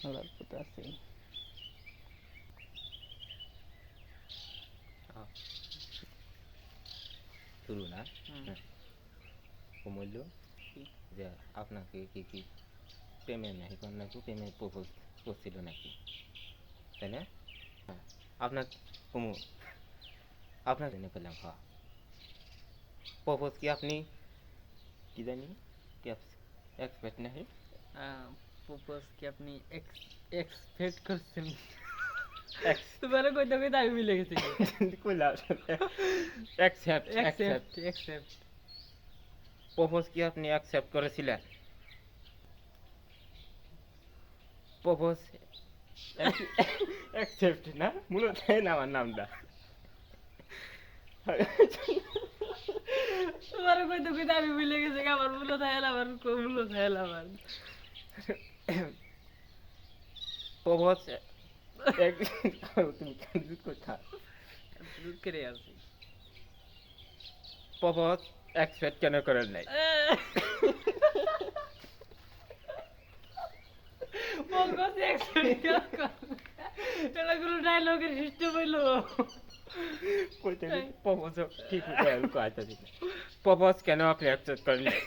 ওরা কোথায় আছে? শুরু না কমইল যে আপনাকে কি কি প্রেমের নাকি কোন নাকি প্রেমের প্রপোজ করছিল নাকি, তাই না? হ্যাঁ, আপনার কমু আপনার জেনে পেলাম। হ্যাঁ, প্রপোজ কি আপনি কি জানি এক্সপেক্ট নাকি প্রপোজ কি আপনি এক্সপেক্ট করছেন? এক্স তোমার কইতে কইতে আমি মিলে গেছি। কইলাম অ্যাকসেপ্ট অ্যাকসেপ্ট অ্যাকসেপ্ট প্রপোজ কি আপনি অ্যাকসেপ্ট করেছিলেন? প্রপোজ অ্যাকসেপ্ট না মূলত না আমার নামটা। তোমার কইতে কইতে আমি মিলে গেছি। আমার মূল্য থাকলে আমার মূল্য থাকলে আমার প্রপোজ তুমি কনফিউজ কোথা দুধ করে আছি। প্রপোজ অ্যাকসেপ্ট কেন করেন নাই? প্রপোজ অ্যাকসেপ্ট এটা কোনো ডায়লগের সিস্টেম হইলো? কইতে প্রপোজ ঠিক কইতে দিন। প্রপোজ কেন আপনি অ্যাকসেপ্ট করেন নাই?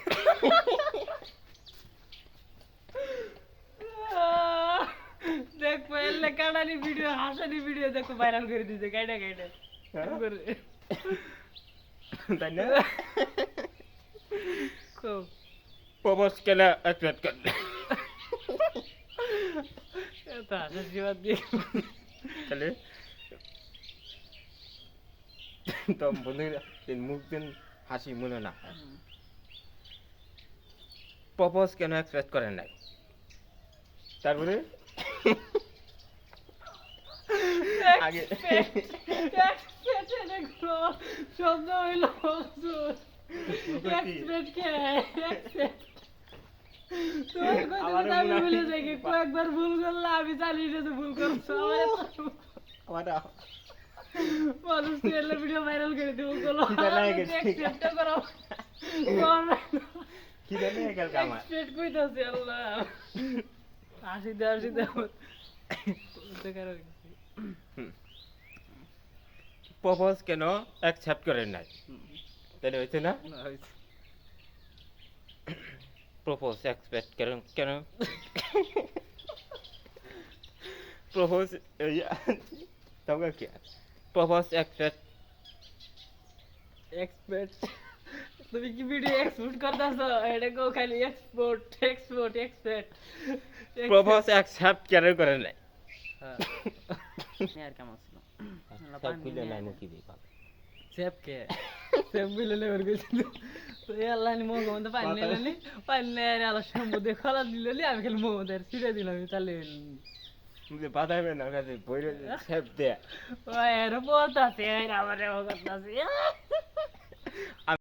দেখো এলে কাটানি ভিডিও হাসানি ভিডিও দেখো ভাইরাল করে দিছে কাইটা কাইটা তাই না? খুব প্রপোজ কেন অ্যাকসেপ্ট করেন নাই? এত হাসাছি বাদ দিয়ে তাহলে তো বন্ধুরা মুখ দিন হাসি মনে না প্রপোজ কেন অ্যাকসেপ্ট করেন নাই? তারপরে আগে শব্দ হইল এক্সপেক্ট কে আমি ভুলে যাই কয়েকবার ভুল করলে আমি জানি না তো ভুল করছো আমার মানুষ এলে ভিডিও ভাইরাল করে দেবো করো কি জানি গেল আমার এক্সপেক্ট কইতাছি আল্লাহ হাসি দে প্রপোজ কেন অ্যাকসেপ্ট করেন নাই? তাহলে হয়েছে না? প্রপোজ এক্সপেক্ট কেন কেন প্রপোজ তবে কি প্রপোজ এক্সপেক্ট এক্সপেক্ট তুমি কি ভিডিও এক্সপোর্ট করতেছো? এটা কো খালি export export expect propose accept কেন করেন নাই? হ্যাঁ আর কেমন ছিল সব খুলে নাই মুখি দিই বাবা সেব কে সেব বিলে লেবার গেছিল তো আল্লাহ নি মোগো মধ্যে পানি নেলে আল্লাহ সম্বু দিয়ে খলা দিললি আমি খালি মোগো দের ছিড়ে দিলাম চালে মুঝে বাদাবে না কাছে বইরে সেব দে ওই এর বলতাছে আমারে ও করতাছে